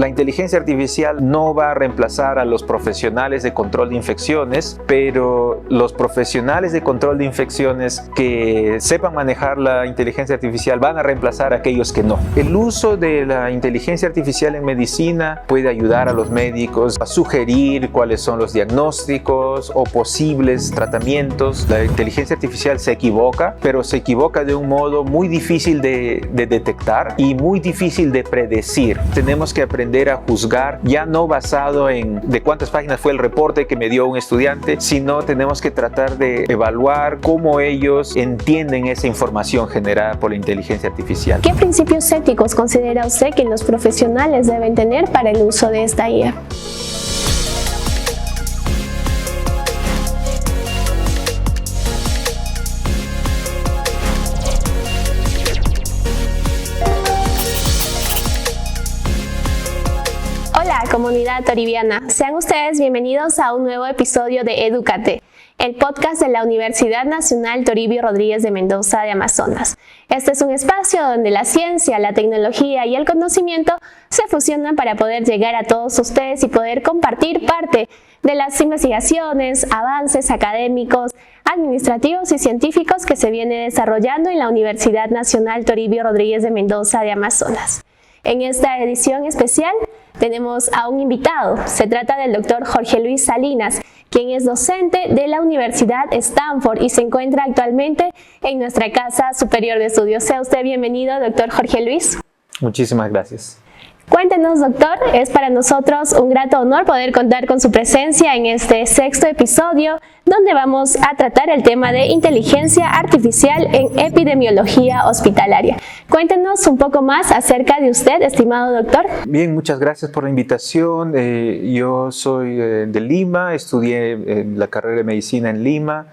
La inteligencia artificial no va a reemplazar a los profesionales de control de infecciones, pero los profesionales de control de infecciones que sepan manejar la inteligencia artificial van a reemplazar a aquellos que no. El uso de la inteligencia artificial en medicina puede ayudar a los médicos a sugerir cuáles son los diagnósticos o posibles tratamientos. La inteligencia artificial se equivoca, pero se equivoca de un modo muy difícil de detectar y muy difícil de predecir. Tenemos que aprender a juzgar ya no basado en de cuántas páginas fue el reporte que me dio un estudiante, sino tenemos que tratar de evaluar cómo ellos entienden esa información generada por la inteligencia artificial. ¿Qué principios éticos considera usted que los profesionales deben tener para el uso de esta IA? Hola, comunidad toribiana. Sean ustedes bienvenidos a un nuevo episodio de Edúcate, el podcast de la Universidad Nacional Toribio Rodríguez de Mendoza de Amazonas. Este es un espacio donde la ciencia, la tecnología y el conocimiento se fusionan para poder llegar a todos ustedes y poder compartir parte de las investigaciones, avances académicos, administrativos y científicos que se viene desarrollando en la Universidad Nacional Toribio Rodríguez de Mendoza de Amazonas. En esta edición especial tenemos a un invitado. Se trata del doctor Jorge Luis Salinas, quien es docente de la Universidad Stanford y se encuentra actualmente en nuestra Casa Superior de Estudios. Sea usted bienvenido, doctor Jorge Luis. Muchísimas gracias. Cuéntenos, doctor, es para nosotros un grato honor poder contar con su presencia en este sexto episodio, donde vamos a tratar el tema de inteligencia artificial en epidemiología hospitalaria. Cuéntenos un poco más acerca de usted, estimado doctor. Bien, muchas gracias por la invitación. Yo soy de Lima, estudié la carrera de medicina en Lima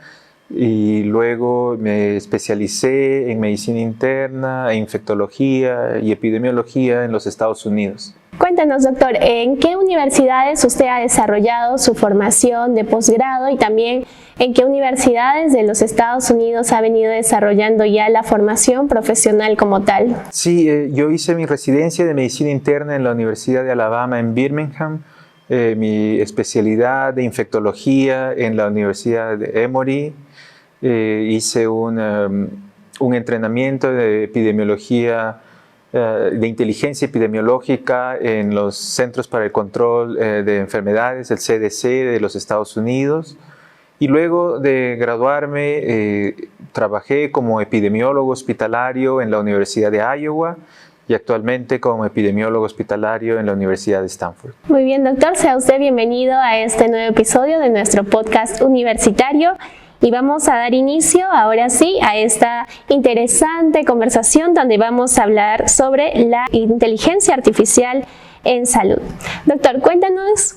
y luego me especialicé en medicina interna, infectología y epidemiología en los Estados Unidos. Cuéntanos, doctor, ¿en qué universidades usted ha desarrollado su formación de posgrado y también en qué universidades de los Estados Unidos ha venido desarrollando ya la formación profesional como tal? Sí, yo hice mi residencia de medicina interna en la Universidad de Alabama en Birmingham, mi especialidad de infectología en la Universidad de Emory. Hice un entrenamiento de epidemiología, de inteligencia epidemiológica en los Centros para el Control de Enfermedades, el CDC de los Estados Unidos. Y luego de graduarme, trabajé como epidemiólogo hospitalario en la Universidad de Iowa y actualmente como epidemiólogo hospitalario en la Universidad de Stanford. Muy bien, doctor, sea usted bienvenido a este nuevo episodio de nuestro podcast universitario. Y vamos a dar inicio, ahora sí, a esta interesante conversación donde vamos a hablar sobre la inteligencia artificial en salud. Doctor, cuéntanos,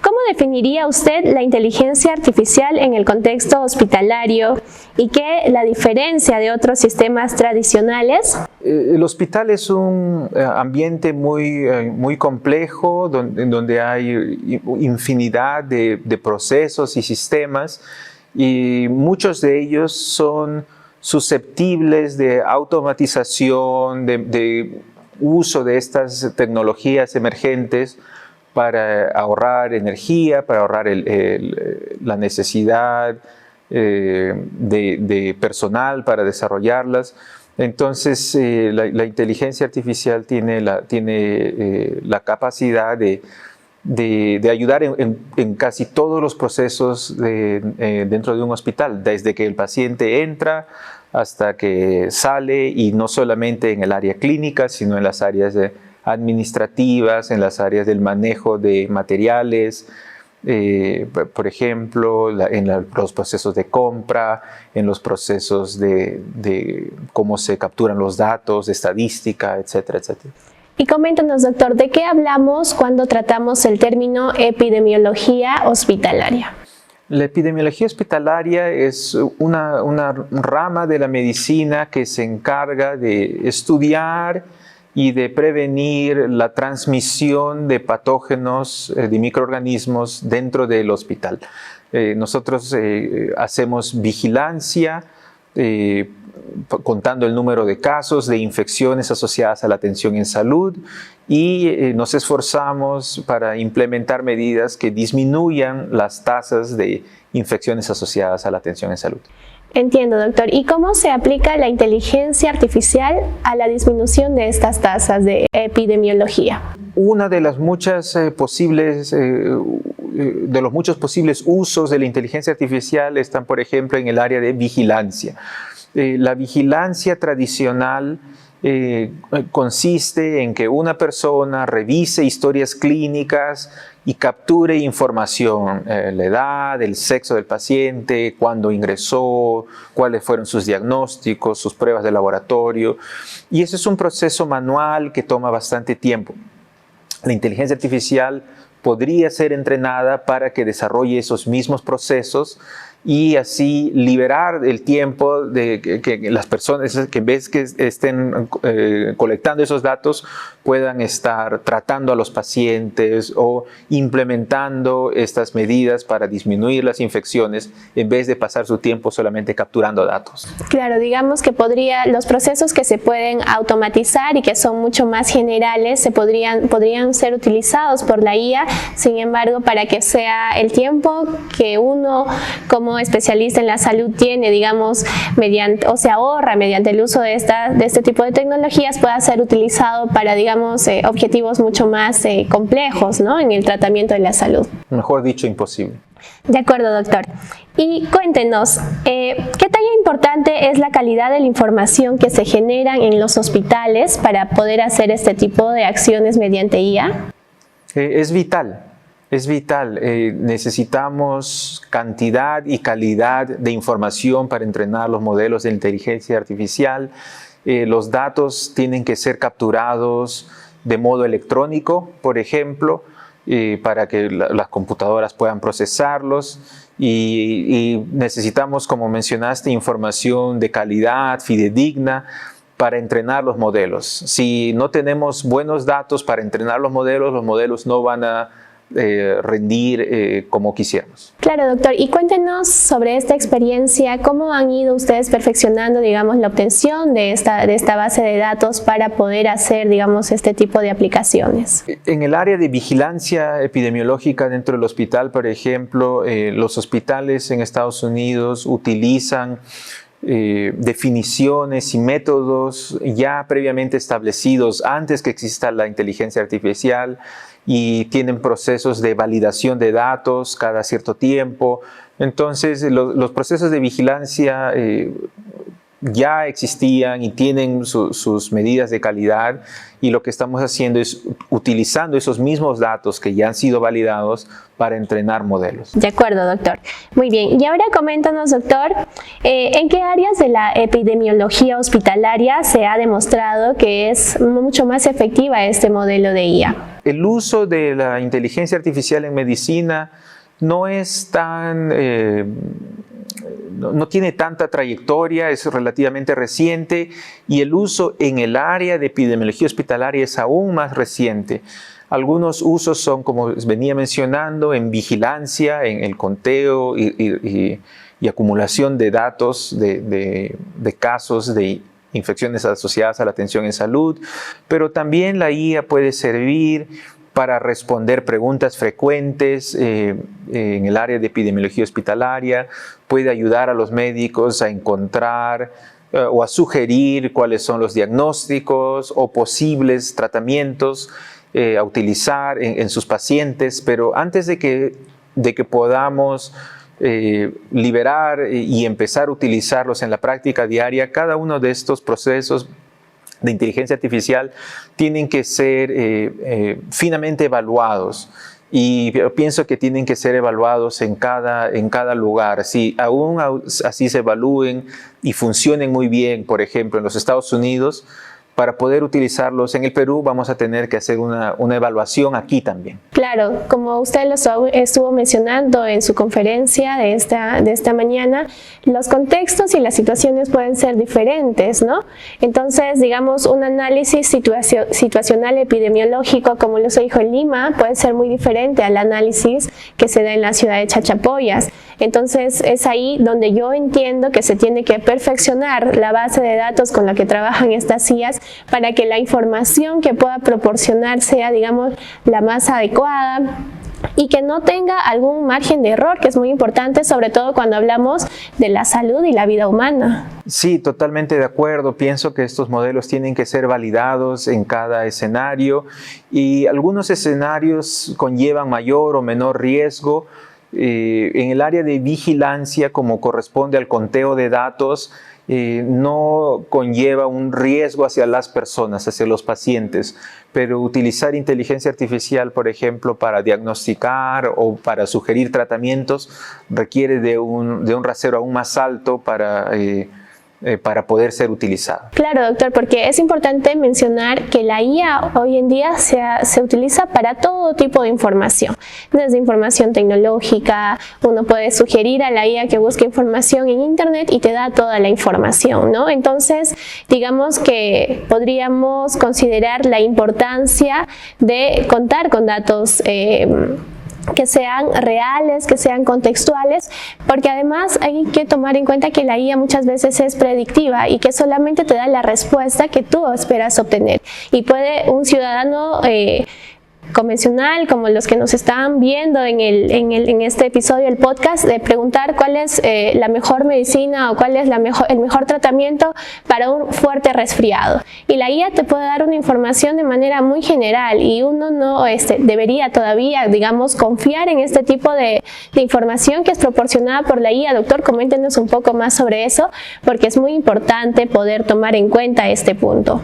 ¿cómo definiría usted la inteligencia artificial en el contexto hospitalario y qué la diferencia de otros sistemas tradicionales? El hospital es un ambiente muy complejo donde hay infinidad de procesos y sistemas, y muchos de ellos son susceptibles de automatización, de uso de estas tecnologías emergentes para ahorrar energía, para ahorrar la necesidad de personal para desarrollarlas. Entonces, la inteligencia artificial tiene la capacidad de ayudar en casi todos los procesos dentro de un hospital, desde que el paciente entra hasta que sale, y no solamente en el área clínica, sino en las áreas administrativas, en las áreas del manejo de materiales, por ejemplo, en los procesos de compra, en los procesos de cómo se capturan los datos, de estadística, etcétera, etcétera. Y coméntanos, doctor, ¿de qué hablamos cuando tratamos el término epidemiología hospitalaria? La epidemiología hospitalaria es una rama de la medicina que se encarga de estudiar y de prevenir la transmisión de patógenos, de microorganismos dentro del hospital. Nosotros hacemos vigilancia contando el número de casos de infecciones asociadas a la atención en salud, y nos esforzamos para implementar medidas que disminuyan las tasas de infecciones asociadas a la atención en salud. Entiendo, doctor. ¿Y cómo se aplica la inteligencia artificial a la disminución de estas tasas de epidemiología? Una de las muchas de los muchos posibles usos de la inteligencia artificial están, por ejemplo, en el área de vigilancia. La vigilancia tradicional consiste en que una persona revise historias clínicas y capture información, la edad, el sexo del paciente, cuándo ingresó, cuáles fueron sus diagnósticos, sus pruebas de laboratorio. Y ese es un proceso manual que toma bastante tiempo. La inteligencia artificial podría ser entrenada para que desarrolle esos mismos procesos y así liberar el tiempo de que las personas, que en vez que estén colectando esos datos, puedan estar tratando a los pacientes o implementando estas medidas para disminuir las infecciones, en vez de pasar su tiempo solamente capturando datos. Claro, digamos que los procesos que se pueden automatizar y que son mucho más generales podrían ser utilizados por la IA. Sin embargo, para que sea el tiempo que uno como especialista en la salud tiene, digamos, se ahorra mediante el uso de este tipo de tecnologías, pueda ser utilizado para, digamos, objetivos mucho más complejos, ¿no?, en el tratamiento de la salud. Mejor dicho, imposible. De acuerdo, doctor. Y cuéntenos, ¿qué tan importante es la calidad de la información que se generan en los hospitales para poder hacer este tipo de acciones mediante IA? Es vital. Es vital. Necesitamos cantidad y calidad de información para entrenar los modelos de inteligencia artificial. Los datos tienen que ser capturados de modo electrónico, por ejemplo, para que las computadoras puedan procesarlos. Y necesitamos, como mencionaste, información de calidad, fidedigna, para entrenar los modelos. Si no tenemos buenos datos para entrenar los modelos no van a rendir como quisiéramos. Claro, doctor. Y cuéntenos sobre esta experiencia, ¿cómo han ido ustedes perfeccionando, digamos, la obtención de esta base de datos para poder hacer, digamos, este tipo de aplicaciones? En el área de vigilancia epidemiológica dentro del hospital, por ejemplo, los hospitales en Estados Unidos utilizan definiciones y métodos ya previamente establecidos antes que exista la inteligencia artificial, y tienen procesos de validación de datos cada cierto tiempo. Entonces, los procesos de vigilancia ya existían y tienen sus medidas de calidad, y lo que estamos haciendo es utilizando esos mismos datos que ya han sido validados para entrenar modelos. De acuerdo, doctor. Muy bien. Y ahora coméntanos, doctor, ¿en qué áreas de la epidemiología hospitalaria se ha demostrado que es mucho más efectiva este modelo de IA? El uso de la inteligencia artificial en medicina no es no tiene tanta trayectoria, es relativamente reciente, y el uso en el área de epidemiología hospitalaria es aún más reciente. Algunos usos son, como venía mencionando, en vigilancia, en el conteo y acumulación de datos de casos de infecciones asociadas a la atención en salud, pero también la IA puede servir para responder preguntas frecuentes en el área de epidemiología hospitalaria, puede ayudar a los médicos a encontrar o a sugerir cuáles son los diagnósticos o posibles tratamientos a utilizar en sus pacientes, pero antes de que podamos liberar y empezar a utilizarlos en la práctica diaria, cada uno de estos procesos de inteligencia artificial tienen que ser finamente evaluados, y pienso que tienen que ser evaluados en cada lugar. Si aún así se evalúen y funcionen muy bien, por ejemplo, en los Estados Unidos, para poder utilizarlos en el Perú vamos a tener que hacer una evaluación aquí también. Claro, como usted lo estuvo mencionando en su conferencia de esta mañana, los contextos y las situaciones pueden ser diferentes, ¿no? Entonces, digamos, un análisis situacional epidemiológico, como lo se dijo en Lima, puede ser muy diferente al análisis que se da en la ciudad de Chachapoyas. Entonces es ahí donde yo entiendo que se tiene que perfeccionar la base de datos con la que trabajan estas IAs para que la información que pueda proporcionar sea, digamos, la más adecuada y que no tenga algún margen de error, que es muy importante, sobre todo cuando hablamos de la salud y la vida humana. Sí, totalmente de acuerdo. Pienso que estos modelos tienen que ser validados en cada escenario y algunos escenarios conllevan mayor o menor riesgo. En el área de vigilancia, como corresponde al conteo de datos, no conlleva un riesgo hacia las personas, hacia los pacientes, pero utilizar inteligencia artificial, por ejemplo, para diagnosticar o para sugerir tratamientos requiere de un rasero aún más alto para poder ser utilizado. Claro, doctor, porque es importante mencionar que la IA hoy en día se utiliza para todo tipo de información, desde información tecnológica. Uno puede sugerir a la IA que busque información en internet y te da toda la información, ¿no? Entonces, digamos que podríamos considerar la importancia de contar con datos que sean reales, que sean contextuales, porque además hay que tomar en cuenta que la IA muchas veces es predictiva y que solamente te da la respuesta que tú esperas obtener. Y puede un ciudadano convencional, como los que nos están viendo en este episodio del podcast, de preguntar cuál es la mejor medicina o cuál es el mejor tratamiento para un fuerte resfriado. Y la IA te puede dar una información de manera muy general y uno no debería todavía, digamos, confiar en este tipo de información que es proporcionada por la IA. Doctor, coméntenos un poco más sobre eso, porque es muy importante poder tomar en cuenta este punto.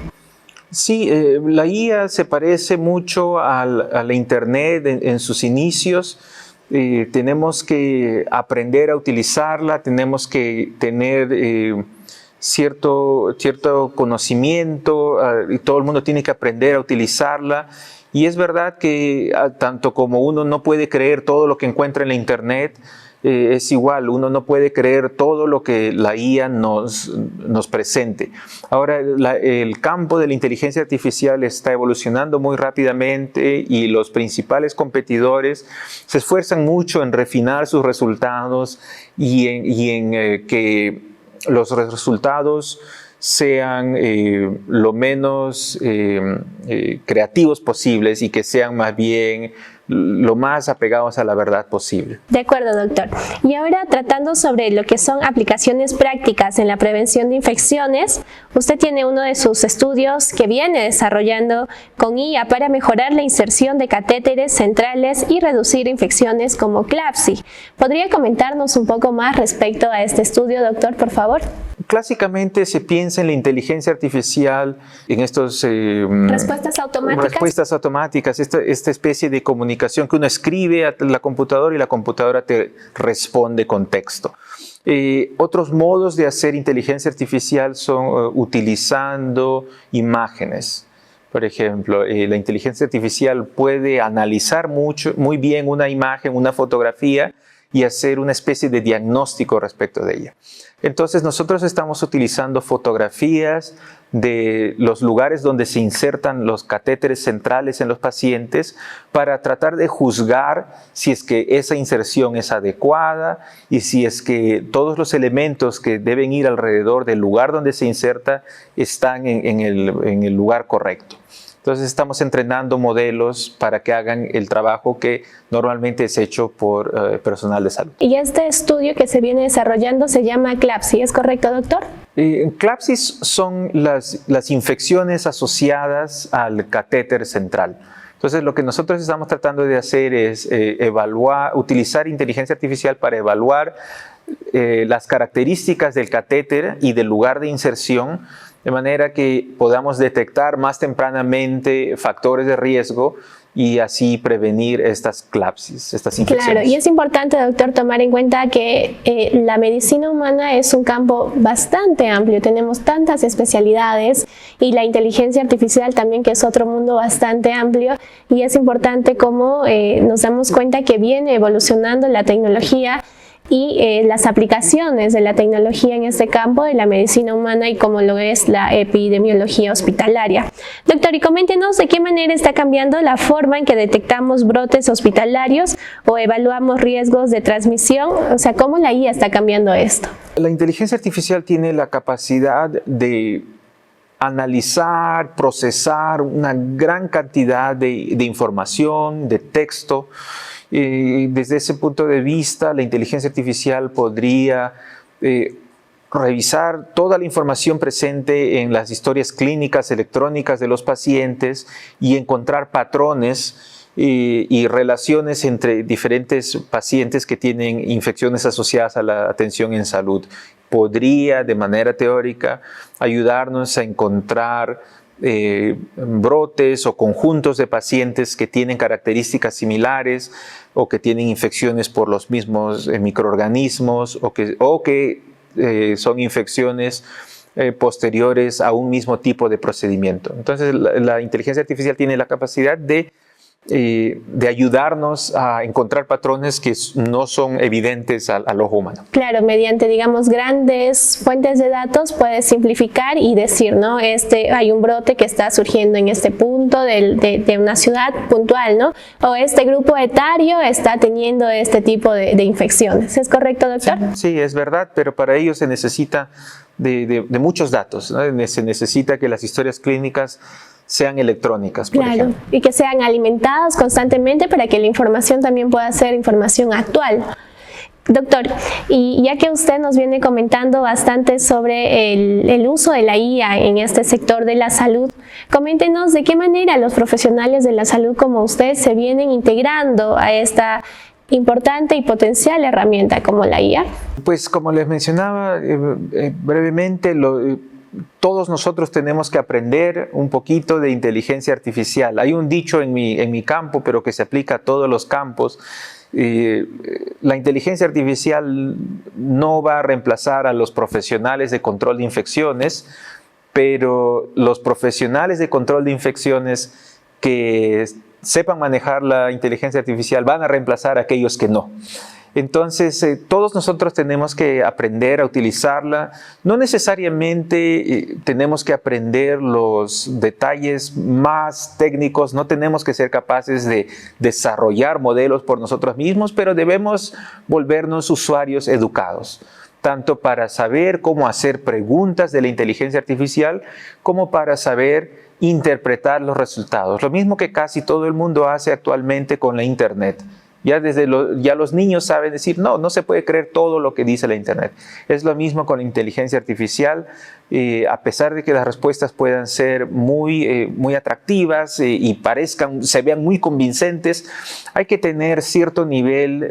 Sí, la IA se parece mucho a la Internet en sus inicios. Tenemos que aprender a utilizarla, tenemos que tener cierto conocimiento y todo el mundo tiene que aprender a utilizarla. Y es verdad que tanto como uno no puede creer todo lo que encuentra en la Internet, es igual, uno no puede creer todo lo que la IA nos presente. Ahora, el campo de la inteligencia artificial está evolucionando muy rápidamente y los principales competidores se esfuerzan mucho en refinar sus resultados y en que los resultados sean lo menos creativos posibles y que sean más bien lo más apegados a la verdad posible. De acuerdo, doctor. Y ahora, tratando sobre lo que son aplicaciones prácticas en la prevención de infecciones, usted tiene uno de sus estudios que viene desarrollando con IA para mejorar la inserción de catéteres centrales y reducir infecciones como CLABSI. ¿Podría comentarnos un poco más respecto a este estudio, doctor, por favor? Clásicamente se piensa en la inteligencia artificial, en estos respuestas automáticas, esta especie de comunicación que uno escribe a la computadora y la computadora te responde con texto. Otros modos de hacer inteligencia artificial son utilizando imágenes. Por ejemplo, la inteligencia artificial puede analizar muy bien una imagen, una fotografía y hacer una especie de diagnóstico respecto de ella. Entonces nosotros estamos utilizando fotografías de los lugares donde se insertan los catéteres centrales en los pacientes para tratar de juzgar si es que esa inserción es adecuada y si es que todos los elementos que deben ir alrededor del lugar donde se inserta están en el lugar correcto. Entonces estamos entrenando modelos para que hagan el trabajo que normalmente es hecho por personal de salud. Y este estudio que se viene desarrollando se llama CLABSI, ¿es correcto, doctor? CLABSI son las infecciones asociadas al catéter central. Entonces lo que nosotros estamos tratando de hacer es utilizar inteligencia artificial para evaluar las características del catéter y del lugar de inserción, de manera que podamos detectar más tempranamente factores de riesgo y así prevenir estas CLABSIs, estas infecciones. Claro, y es importante, doctor, tomar en cuenta que la medicina humana es un campo bastante amplio, tenemos tantas especialidades y la inteligencia artificial también, que es otro mundo bastante amplio, y es importante cómo nos damos cuenta que viene evolucionando la tecnología y las aplicaciones de la tecnología en este campo de la medicina humana y como lo es la epidemiología hospitalaria. Doctor, y coméntenos de qué manera está cambiando la forma en que detectamos brotes hospitalarios o evaluamos riesgos de transmisión, o sea, cómo la IA está cambiando esto. La inteligencia artificial tiene la capacidad de analizar, procesar una gran cantidad de información, de texto. Desde ese punto de vista, la inteligencia artificial podría revisar toda la información presente en las historias clínicas electrónicas de los pacientes y encontrar patrones y relaciones entre diferentes pacientes que tienen infecciones asociadas a la atención en salud. Podría, de manera teórica, ayudarnos a encontrar brotes o conjuntos de pacientes que tienen características similares o que tienen infecciones por los mismos microorganismos o que son infecciones posteriores a un mismo tipo de procedimiento. Entonces, la inteligencia artificial tiene la capacidad de ayudarnos a encontrar patrones que no son evidentes al ojo humano. Claro, mediante, digamos, grandes fuentes de datos puedes simplificar y decir, ¿no? Hay un brote que está surgiendo en este punto de una ciudad puntual, ¿no? O este grupo etario está teniendo este tipo de infecciones. ¿Es correcto, doctor? Sí, es verdad, pero para ello se necesita de muchos datos, ¿no? Se necesita que las historias clínicas sean electrónicas, por ejemplo. Y que sean alimentadas constantemente para que la información también pueda ser información actual. Doctor, y ya que usted nos viene comentando bastante sobre el uso de la IA en este sector de la salud, coméntenos de qué manera los profesionales de la salud como usted se vienen integrando a esta importante y potencial herramienta como la IA. Pues como les mencionaba brevemente, todos nosotros tenemos que aprender un poquito de inteligencia artificial. Hay un dicho en mi campo, pero que se aplica a todos los campos. La inteligencia artificial no va a reemplazar a los profesionales de control de infecciones, pero los profesionales de control de infecciones que sepan manejar la inteligencia artificial van a reemplazar a aquellos que no. Entonces, todos nosotros tenemos que aprender a utilizarla. No necesariamente tenemos que aprender los detalles más técnicos, no tenemos que ser capaces de desarrollar modelos por nosotros mismos, pero debemos volvernos usuarios educados, tanto para saber cómo hacer preguntas de la inteligencia artificial, como para saber interpretar los resultados. Lo mismo que casi todo el mundo hace actualmente con la Internet. Ya los niños saben decir, no se puede creer todo lo que dice la Internet. Es lo mismo con la inteligencia artificial. A pesar de que las respuestas puedan ser muy atractivas y se vean muy convincentes, hay que tener cierto nivel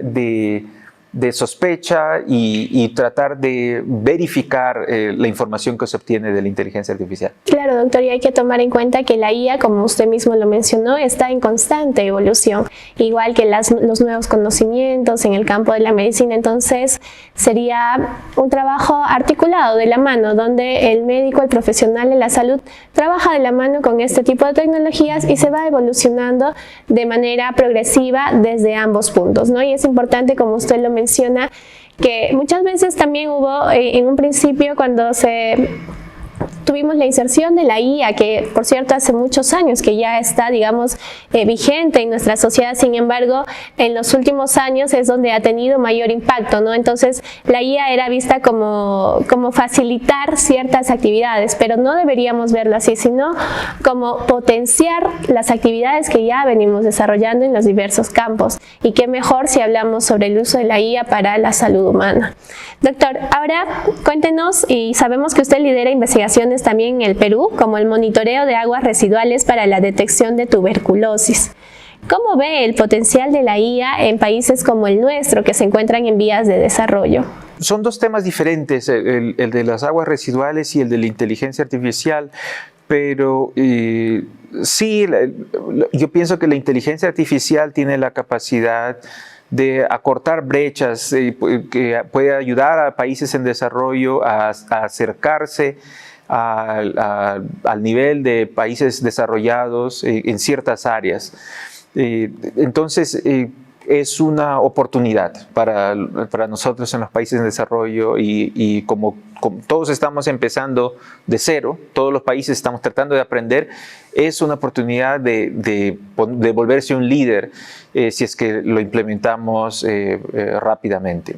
de sospecha y tratar de verificar la información que se obtiene de la inteligencia artificial. Claro, doctor, y hay que tomar en cuenta que la IA, como usted mismo lo mencionó, está en constante evolución, igual que los nuevos conocimientos en el campo de la medicina. Entonces, sería un trabajo articulado de la mano, donde el médico, el profesional de la salud, trabaja de la mano con este tipo de tecnologías y se va evolucionando de manera progresiva desde ambos puntos, ¿no? Y es importante, como usted lo menciona, que muchas veces también hubo en un principio cuando tuvimos la inserción de la IA, que por cierto hace muchos años que ya está, digamos, vigente en nuestra sociedad. Sin embargo, en los últimos años es donde ha tenido mayor impacto, ¿no? Entonces, la IA era vista como facilitar ciertas actividades, pero no deberíamos verlo así, sino como potenciar las actividades que ya venimos desarrollando en los diversos campos. Y qué mejor si hablamos sobre el uso de la IA para la salud humana. Doctor, ahora cuéntenos, y sabemos que usted lidera investigaciones también en el Perú, como el monitoreo de aguas residuales para la detección de tuberculosis. ¿Cómo ve el potencial de la IA en países como el nuestro, que se encuentran en vías de desarrollo? Son dos temas diferentes, el de las aguas residuales y el de la inteligencia artificial, pero sí, yo pienso que la inteligencia artificial tiene la capacidad de acortar brechas, que puede ayudar a países en desarrollo a acercarse al nivel de países desarrollados en ciertas áreas. Entonces, es una oportunidad para nosotros en los países en desarrollo y como todos estamos empezando de cero, todos los países estamos tratando de aprender, es una oportunidad de volverse un líder si es que lo implementamos rápidamente.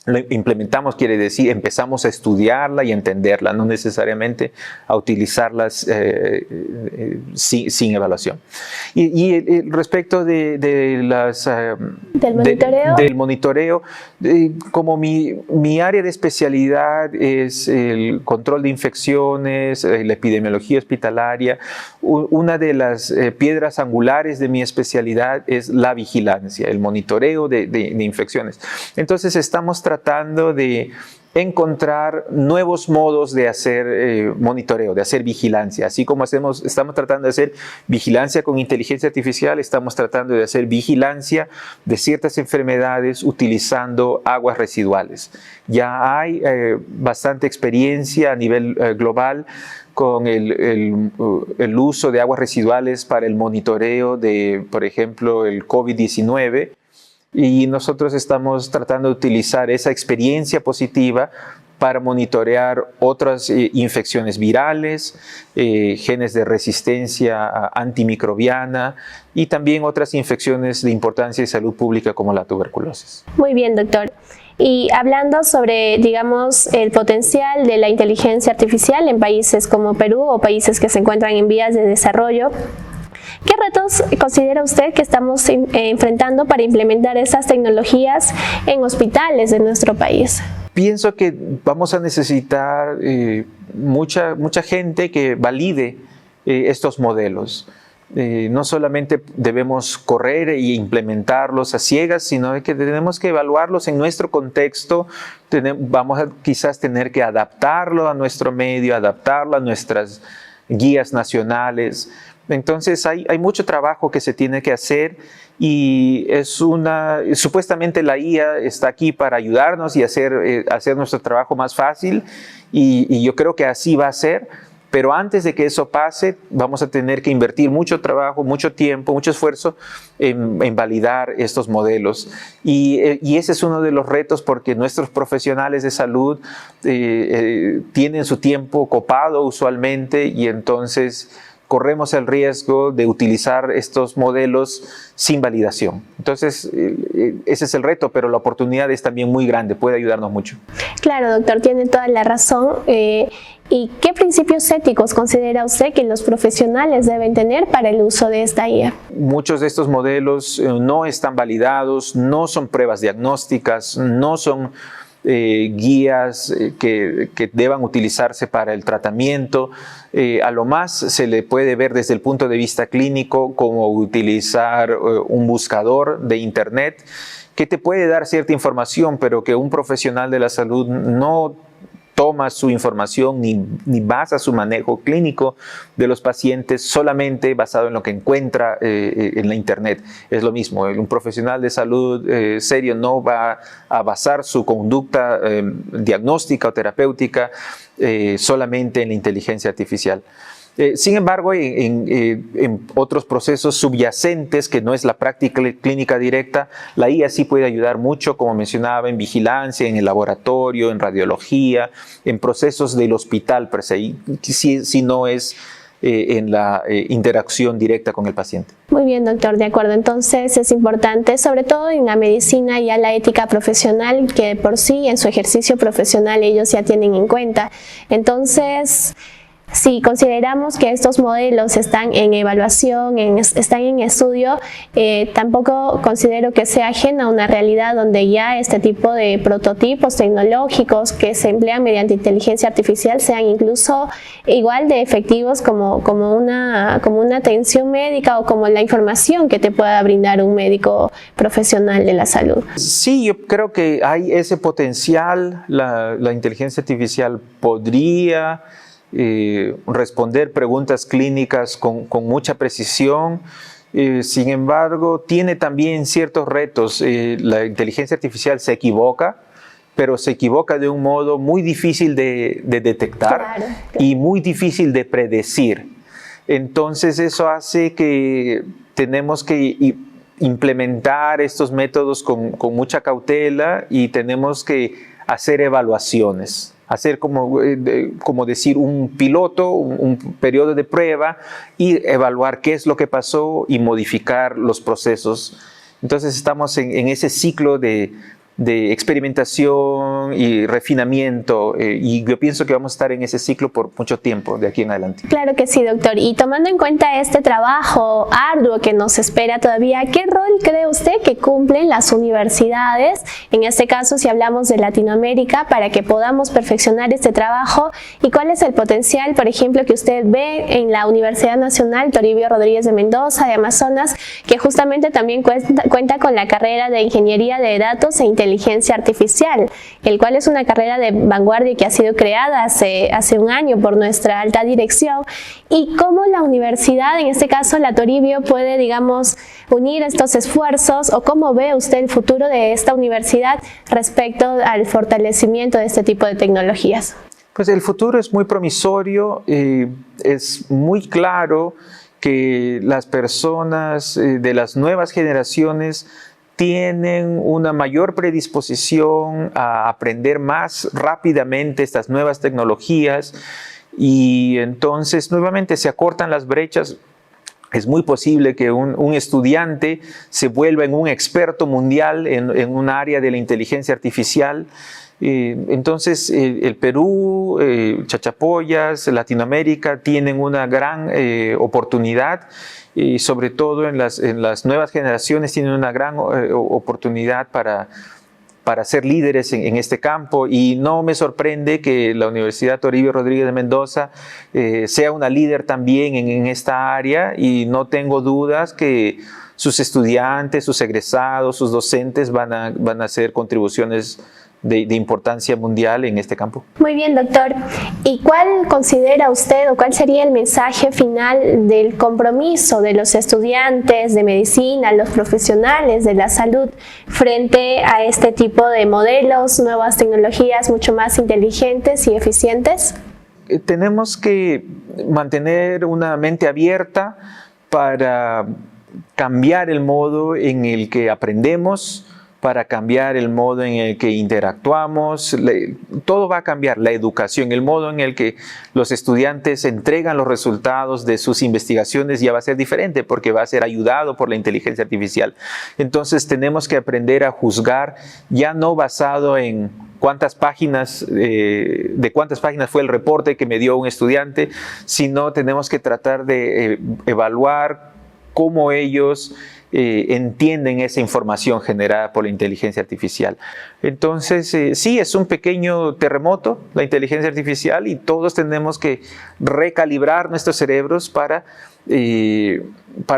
Lo implementamos quiere decir empezamos a estudiarla y entenderla, no necesariamente a utilizarlas sin evaluación. Y respecto del monitoreo, como mi área de especialidad es el control de infecciones, la epidemiología hospitalaria, una de las piedras angulares de mi especialidad es la vigilancia, el monitoreo de infecciones. Entonces estamos tratando de encontrar nuevos modos de hacer monitoreo, de hacer vigilancia. Así como estamos tratando de hacer vigilancia con inteligencia artificial, estamos tratando de hacer vigilancia de ciertas enfermedades utilizando aguas residuales. Ya hay bastante experiencia a nivel global con el uso de aguas residuales para el monitoreo de, por ejemplo, el COVID-19. Y nosotros estamos tratando de utilizar esa experiencia positiva para monitorear otras infecciones virales, genes de resistencia antimicrobiana y también otras infecciones de importancia de salud pública como la tuberculosis. Muy bien, doctor. Y hablando sobre, digamos, el potencial de la inteligencia artificial en países como Perú o países que se encuentran en vías de desarrollo, ¿qué retos considera usted que estamos enfrentando para implementar esas tecnologías en hospitales de nuestro país? Pienso que vamos a necesitar mucha gente que valide estos modelos. No solamente debemos correr e implementarlos a ciegas, sino que tenemos que evaluarlos en nuestro contexto. Vamos a quizás tener que adaptarlo a nuestro medio, adaptarlo a nuestras guías nacionales. Entonces hay mucho trabajo que se tiene que hacer y supuestamente la IA está aquí para ayudarnos y hacer nuestro trabajo más fácil y yo creo que así va a ser, pero antes de que eso pase vamos a tener que invertir mucho trabajo, mucho tiempo, mucho esfuerzo en validar estos modelos y ese es uno de los retos porque nuestros profesionales de salud tienen su tiempo copado usualmente y entonces corremos el riesgo de utilizar estos modelos sin validación. Entonces, ese es el reto, pero la oportunidad es también muy grande, puede ayudarnos mucho. Claro, doctor, tiene toda la razón. ¿Y qué principios éticos considera usted que los profesionales deben tener para el uso de esta IA? Muchos de estos modelos no están validados, no son pruebas diagnósticas, no son guías que deban utilizarse para el tratamiento. A lo más se le puede ver desde el punto de vista clínico como utilizar un buscador de internet que te puede dar cierta información, pero que un profesional de la salud no toma su información ni basa su manejo clínico de los pacientes solamente basado en lo que encuentra en la internet. Es lo mismo, un profesional de salud serio no va a basar su conducta diagnóstica o terapéutica solamente en la inteligencia artificial. Sin embargo, en otros procesos subyacentes que no es la práctica clínica directa, la IA sí puede ayudar mucho, como mencionaba, en vigilancia, en el laboratorio, en radiología, en procesos del hospital per se, si no es en la interacción directa con el paciente. Muy bien, doctor, de acuerdo. Entonces es importante, sobre todo en la medicina, ya la ética profesional, que por sí en su ejercicio profesional ellos ya tienen en cuenta. Entonces, si consideramos que estos modelos están en evaluación, están en estudio, tampoco considero que sea ajena a una realidad donde ya este tipo de prototipos tecnológicos que se emplean mediante inteligencia artificial sean incluso igual de efectivos como una atención médica o como la información que te pueda brindar un médico profesional de la salud. Sí, yo creo que hay ese potencial. La inteligencia artificial podría responder preguntas clínicas con mucha precisión. Sin embargo, tiene también ciertos retos. La inteligencia artificial se equivoca, pero se equivoca de un modo muy difícil de detectar y muy difícil de predecir. Entonces eso hace que tenemos que implementar estos métodos con mucha cautela y tenemos que hacer evaluaciones. Hacer como decir un piloto, un periodo de prueba y evaluar qué es lo que pasó y modificar los procesos. Entonces estamos en ese ciclo de experimentación y refinamiento y yo pienso que vamos a estar en ese ciclo por mucho tiempo de aquí en adelante. Claro que sí, doctor. Y tomando en cuenta este trabajo arduo que nos espera todavía, ¿qué rol cree usted que cumplen las universidades, en este caso si hablamos de Latinoamérica, para que podamos perfeccionar este trabajo? ¿Y cuál es el potencial, por ejemplo, que usted ve en la Universidad Nacional Toribio Rodríguez de Mendoza, de Amazonas, que justamente también cuenta con la carrera de Ingeniería de Datos e Inteligencia Artificial, el cual es una carrera de vanguardia que ha sido creada hace un año por nuestra alta dirección? Y cómo la universidad, en este caso la Toribio, puede, digamos, unir estos esfuerzos, o cómo ve usted el futuro de esta universidad respecto al fortalecimiento de este tipo de tecnologías. Pues el futuro es muy promisorio, es muy claro que las personas de las nuevas generaciones tienen una mayor predisposición a aprender más rápidamente estas nuevas tecnologías y entonces nuevamente se acortan las brechas. Es muy posible que un estudiante se vuelva en un experto mundial en un área de la inteligencia artificial. Entonces el Perú, Chachapoyas, Latinoamérica tienen una gran oportunidad y sobre todo en las nuevas generaciones tienen una gran oportunidad para ser líderes en este campo y no me sorprende que la Universidad Toribio Rodríguez de Mendoza sea una líder también en esta área y no tengo dudas que sus estudiantes, sus egresados, sus docentes van a hacer contribuciones de importancia mundial en este campo. Muy bien, doctor. ¿Y cuál considera usted o cuál sería el mensaje final del compromiso de los estudiantes de medicina, los profesionales de la salud frente a este tipo de modelos, nuevas tecnologías mucho más inteligentes y eficientes? Tenemos que mantener una mente abierta para cambiar el modo en el que aprendemos, para cambiar el modo en el que interactuamos. Todo va a cambiar, la educación, el modo en el que los estudiantes entregan los resultados de sus investigaciones ya va a ser diferente porque va a ser ayudado por la inteligencia artificial. Entonces tenemos que aprender a juzgar ya no basado en cuántas páginas fue el reporte que me dio un estudiante, sino tenemos que tratar de evaluar cómo ellos entienden esa información generada por la inteligencia artificial. Entonces, sí, es un pequeño terremoto la inteligencia artificial y todos tenemos que recalibrar nuestros cerebros para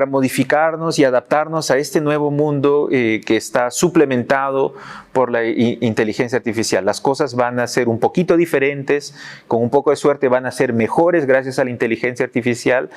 modificarnos y adaptarnos a este nuevo mundo que está suplementado por la inteligencia artificial. Las cosas van a ser un poquito diferentes, con un poco de suerte van a ser mejores gracias a la inteligencia artificial,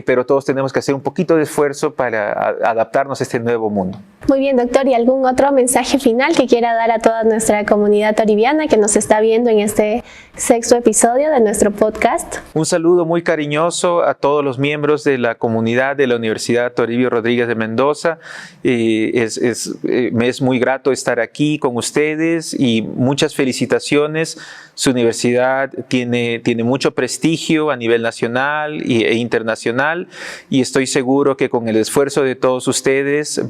pero todos tenemos que hacer un poquito de esfuerzo para adaptarnos a este nuevo mundo. Muy bien, doctor. ¿Y algún otro mensaje final que quiera dar a toda nuestra comunidad toribiana que nos está viendo en este 6º episodio de nuestro podcast? Un saludo muy cariñoso a todos los miembros de la comunidad de la Universidad Toribio Rodríguez de Mendoza. Me es muy grato estar aquí con ustedes y muchas felicitaciones. Su universidad tiene mucho prestigio a nivel nacional e internacional y estoy seguro que con el esfuerzo de todos ustedes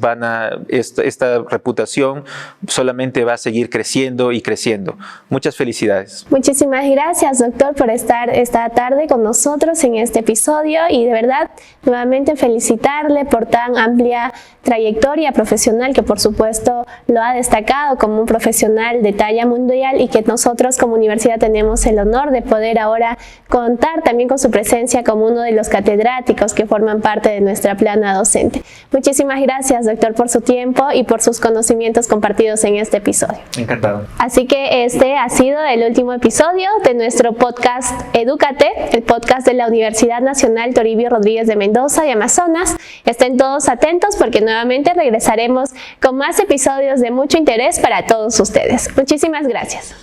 esta reputación solamente va a seguir creciendo y creciendo. Muchas felicidades. Muchísimas gracias, doctor, por estar esta tarde con nosotros en este episodio y de verdad nuevamente felicitarle por tan amplia trayectoria profesional que por supuesto lo ha destacado como un profesional de talla mundial y que nosotros como universidad tenemos el honor de poder ahora contar también con su presencia como uno de los catedráticos que forman parte de nuestra plana docente. Muchísimas gracias, doctor, por su tiempo y por sus conocimientos compartidos en este episodio. Encantado. Así que este ha sido el último episodio de nuestro podcast Edúcate, el podcast de la Universidad Nacional Toribio Rodríguez de Mendoza de Amazonas. Estén todos atentos porque nuevamente regresaremos con más episodios de mucho interés para todos ustedes. Muchísimas gracias.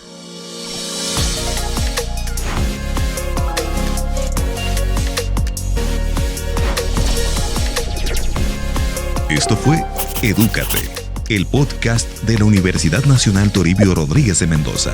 Esto fue Edúcate, el podcast de la Universidad Nacional Toribio Rodríguez de Mendoza.